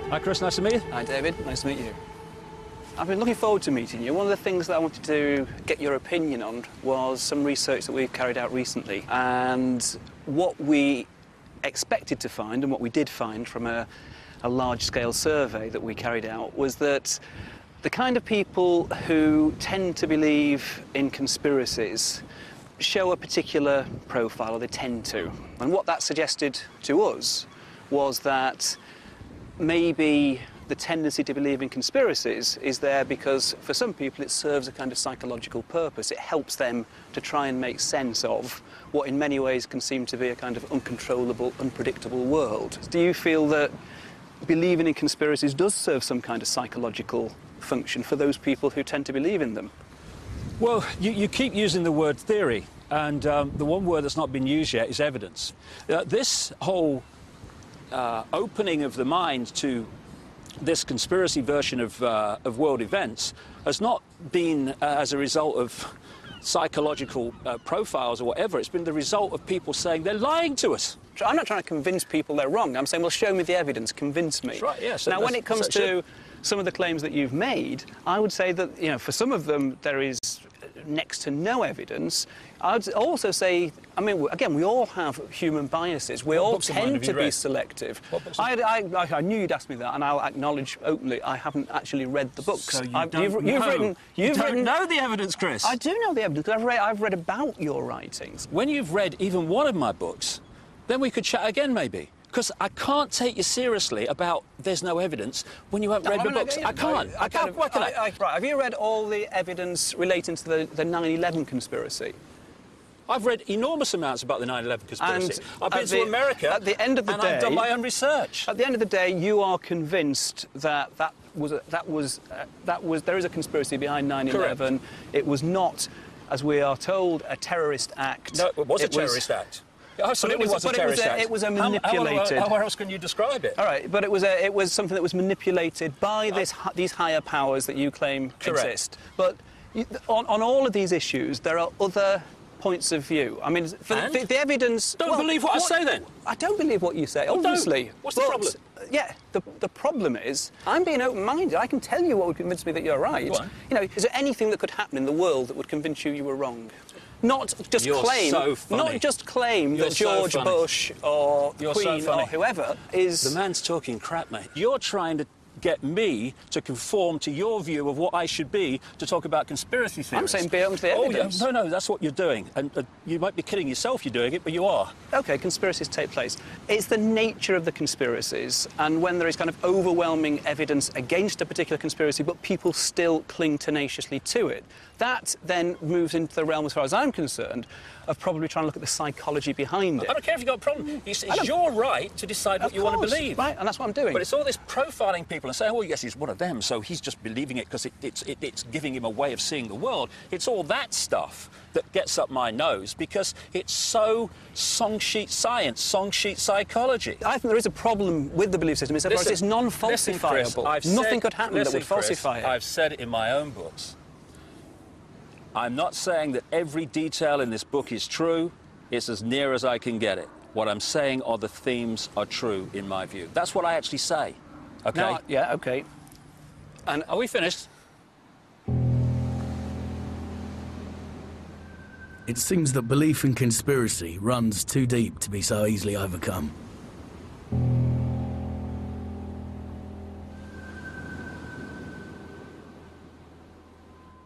Hi, Chris, nice to meet you. Hi, David, nice to meet you. I've been looking forward to meeting you. One of the things that I wanted to get your opinion on was some research that we've carried out recently. And what we expected to find, and what we did find from a large-scale survey that we carried out, was that the kind of people who tend to believe in conspiracies show a particular profile, or they tend to. And what that suggested to us was that maybe the tendency to believe in conspiracies is there because for some people it serves a kind of psychological purpose. It helps them to try and make sense of what in many ways can seem to be a kind of uncontrollable, unpredictable world. Do you feel that believing in conspiracies does serve some kind of psychological function for those people who tend to believe in them? Well, you keep using the word theory, and the one word that's not been used yet is evidence. This whole opening of the mind to this conspiracy version of world events has not been as a result of psychological profiles or whatever. It's been the result of people saying they're lying to us. I'm not trying to convince people they're wrong. I'm saying, well, show me the evidence, convince me. That's right, yes. Now, when it comes to some of the claims that you've made, I would say that, you know, for some of them there is next to no evidence. I'd also say, I mean, again, we all have human biases. We all tend to be selective. I knew you'd ask me that, and I'll acknowledge openly I haven't actually read the books. So you don't know the evidence, Chris. I do know the evidence, because I've read about your writings. When you've read even one of my books, then we could chat again, maybe. Because I can't take you seriously about there's no evidence when you haven't read the books. I can't. Right, have you read all the evidence relating to the 9/11 conspiracy? I've read enormous amounts about the 9/11 conspiracy. And I've been to America at the end of the day, I've done my own research. At the end of the day, you are convinced that there is a conspiracy behind 9/11. Correct. It was not, as we are told, a terrorist act. No, it was a terrorist act. Absolutely, was a terrorist act. It was a manipulated. How else can you describe it? All right, but it was something that was manipulated by these higher powers that you claim exist. But on all of these issues, there are other points of view. I mean, for the evidence. Don't believe what I say, then. I don't believe what you say. Well, obviously. What's the problem? Yeah, the problem is I'm being open-minded. I can tell you what would convince me that you're right. Go on. You know, is there anything that could happen in the world that would convince you were wrong? Not just claim that George Bush or Queen or whoever is... The man's talking crap, mate. You're trying to get me to conform to your view of what I should be to talk about conspiracy theories. I'm saying be open to the evidence. No, that's what you're doing. And you might be kidding yourself you're doing it, but you are. OK, conspiracies take place. It's the nature of the conspiracies, and when there is kind of overwhelming evidence against a particular conspiracy, but people still cling tenaciously to it, that then moves into the realm, as far as I'm concerned, of probably trying to look at the psychology behind it. I don't care if you've got a problem. It's your right to decide what you want to believe. Right, and that's what I'm doing. But it's all this profiling people and saying, oh, yes, he's one of them, so he's just believing it because it's giving him a way of seeing the world. It's all that stuff that gets up my nose because it's so song sheet science, song sheet psychology. I think there is a problem with the belief system. It's non-falsifiable. Nothing could happen that would falsify it. I've said it in my own books. I'm not saying that every detail in this book is true. It's as near as I can get it. What I'm saying are the themes are true, in my view. That's what I actually say. OK? No, yeah, OK. And are we finished? It seems that belief in conspiracy runs too deep to be so easily overcome.